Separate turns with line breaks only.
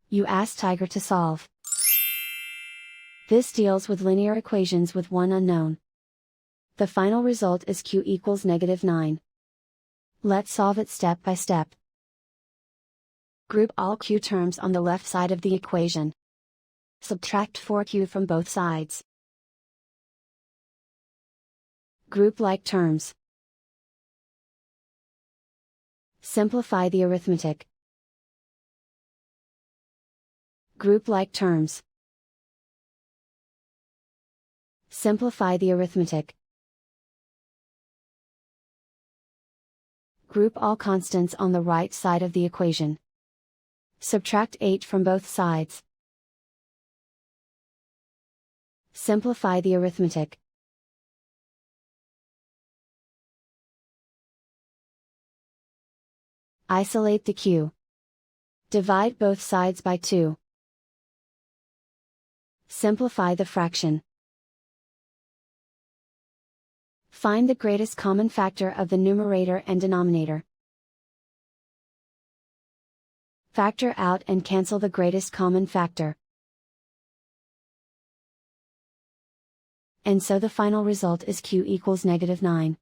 You ask Tiger to solve. This deals with linear equations with one unknown. The final result is q equals -9. Let's solve it step by step. Group all q terms on the left side of the equation. Subtract 4q from both sides. Group like terms. Simplify the arithmetic. Group like terms. Simplify the arithmetic. Group all constants on the right side of the equation. Subtract 8 from both sides. Simplify the arithmetic. Isolate the q. Divide both sides by 2. Simplify the fraction. Find the greatest common factor of the numerator and denominator. Factor out and cancel the greatest common factor. And so the final result is q equals -9.